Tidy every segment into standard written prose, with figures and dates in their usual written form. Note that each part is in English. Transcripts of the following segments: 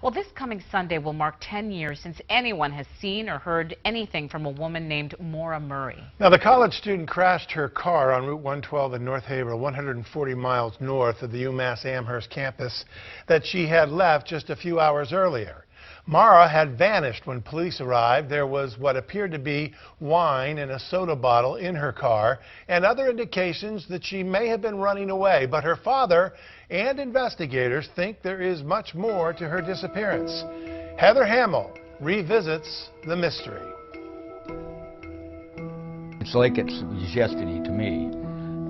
Well, this coming Sunday will mark 10 years since anyone has seen or heard anything from a woman named Maura Murray. Now, the college student crashed her car on Route 112 in North Haverhill, 140 miles north of the UMass Amherst campus that she had left just a few hours earlier. Maura had vanished when police arrived. There was what appeared to be wine in a soda bottle in her car and other indications that she may have been running away. But her father and investigators think there is much more to her disappearance. Heather Hamill revisits the mystery. It's like it was yesterday to me,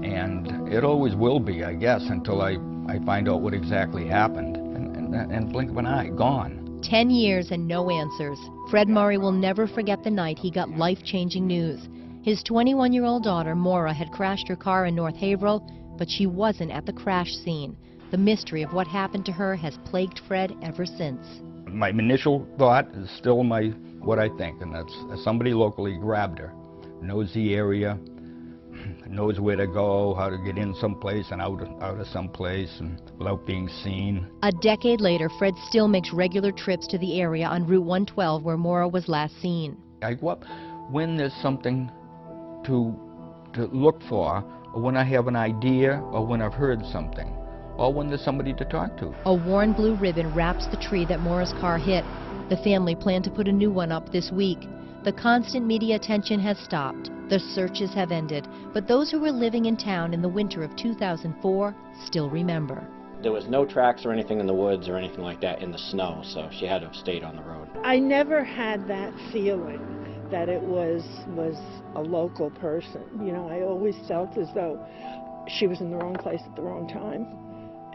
and it always will be, I guess, until I find out what exactly happened. And blink of an eye, gone. 10 years and no answers. Fred Murray will never forget the night he got life-changing news. His 21-year-old daughter, Maura, had crashed her car in North Haverhill, but she wasn't at the crash scene. The mystery of what happened to her has plagued Fred ever since. My initial thought is still what I think, and that's somebody locally grabbed her, knows the area, knows where to go, how to get in someplace and out of someplace and without being seen. A decade later, Fred still makes regular trips to the area on Route 112 where Maura was last seen. I go up when there's something to look for, or when I have an idea, or when I've heard something, or when there's somebody to talk to. A worn blue ribbon wraps the tree that Maura's car hit. The family planned to put a new one up this week. The constant media attention has stopped. The searches have ended, but those who were living in town in the winter of 2004 still remember. There was no tracks or anything in the woods or anything like that in the snow, so she had to have stayed on the road. I never had that feeling that it was a local person. You know, I always felt as though she was in the wrong place at the wrong time,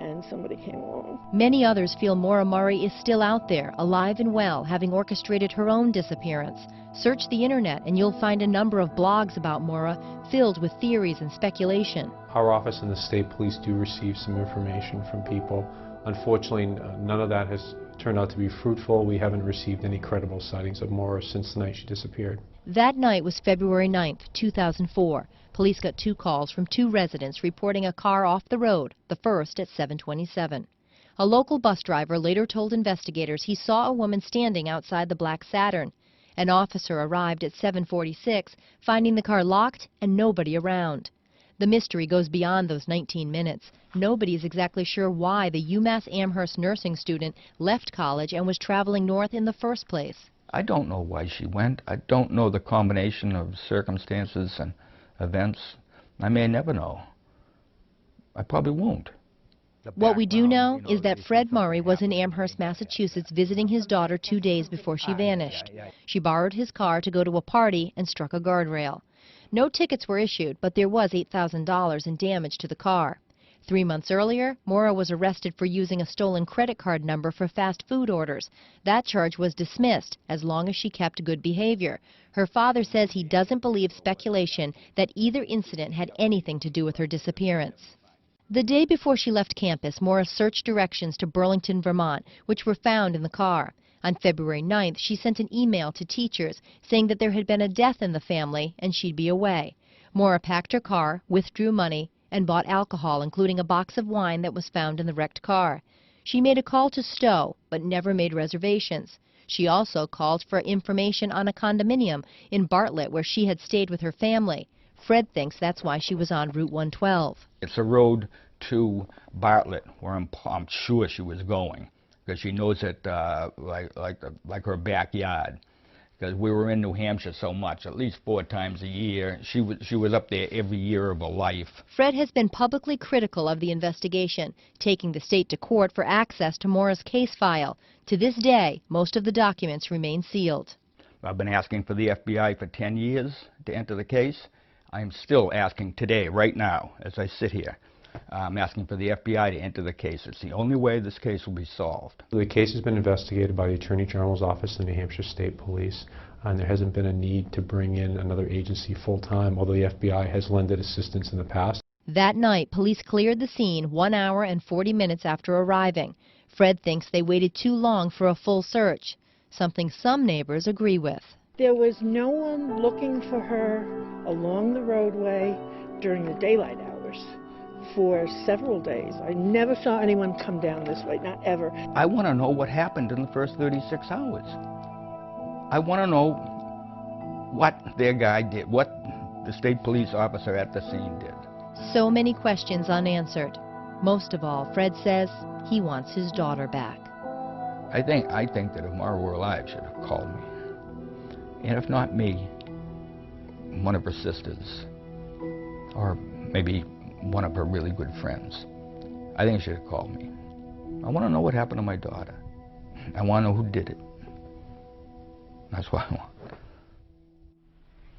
and somebody came along. Many others feel Maura Murray is still out there, alive and well, having orchestrated her own disappearance. Search the internet and you'll find a number of blogs about Maura filled with theories and speculation. Our office and the state police do receive some information from people. Unfortunately, none of that has turned out to be fruitful. We haven't received any credible sightings of Maura since the night she disappeared. That night was February 9th, 2004. Police got 2 calls from 2 residents reporting a car off the road, the first at 7:27. A local bus driver later told investigators he saw a woman standing outside the black Saturn. An officer arrived at 7:46, finding the car locked and nobody around. The mystery goes beyond those 19 minutes. Nobody is exactly sure why the UMass Amherst nursing student left college and was traveling north in the first place. I don't know why she went. I don't know the combination of circumstances and events. I may never know. I probably won't. What we do know is that Fred Murray was in Amherst, Massachusetts visiting his daughter 2 days before she vanished. She borrowed his car to go to a party and struck a guardrail. No tickets were issued, but there was $8,000 in damage to the car. 3 months earlier, Maura was arrested for using a stolen credit card number for fast food orders. That charge was dismissed as long as she kept good behavior. Her father says he doesn't believe speculation that either incident had anything to do with her disappearance. The day before she left campus, Maura searched directions to Burlington, Vermont, which were found in the car. On February 9th, she sent an email to teachers saying that there had been a death in the family and she'd be away. Maura packed her car, withdrew money, and bought alcohol, including a box of wine that was found in the wrecked car. She made a call to Stowe, but never made reservations. She also called for information on a condominium in Bartlett where she had stayed with her family. Fred thinks that's why she was on Route 112. It's a road to Bartlett where I'm sure she was going, because she knows it like her backyard. Because we were in New Hampshire so much, at least 4 times a year. She was up there every year of her life. Fred has been publicly critical of the investigation, taking the state to court for access to Maura's case file. To this day, most of the documents remain sealed. I've been asking for the FBI for 10 years to enter the case. I am still asking today, right now, as I sit here. I'm asking for the FBI to enter the case. It's the only way this case will be solved. The case has been investigated by the Attorney General's Office and the New Hampshire State Police, and there hasn't been a need to bring in another agency full-time, although the FBI has lended assistance in the past. That night, police cleared the scene 1 hour and 40 minutes after arriving. Fred thinks they waited too long for a full search, something some neighbors agree with. There was no one looking for her along the roadway during the daylight hours. for several days. I never saw anyone come down this way, not ever. I want to know what happened in the first 36 hours. I want to know what their guy did, what the state police officer at the scene did. So many questions unanswered. Most of all, Fred says he wants his daughter back. I think that if Maura were alive, she'd have called me. And if not me, one of her sisters, or maybe one of her really good friends. I think she should have called me. I want to know what happened to my daughter. I want to know who did it. That's what I want.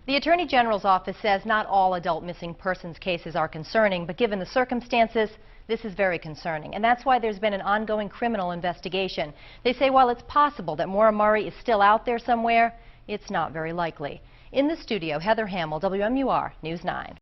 The Attorney General's office says not all adult missing persons cases are concerning, but given the circumstances, this is very concerning. And that's why there's been an ongoing criminal investigation. They say while it's possible that Maura Murray is still out there somewhere, it's not very likely. In the studio, Heather Hamill, WMUR News 9.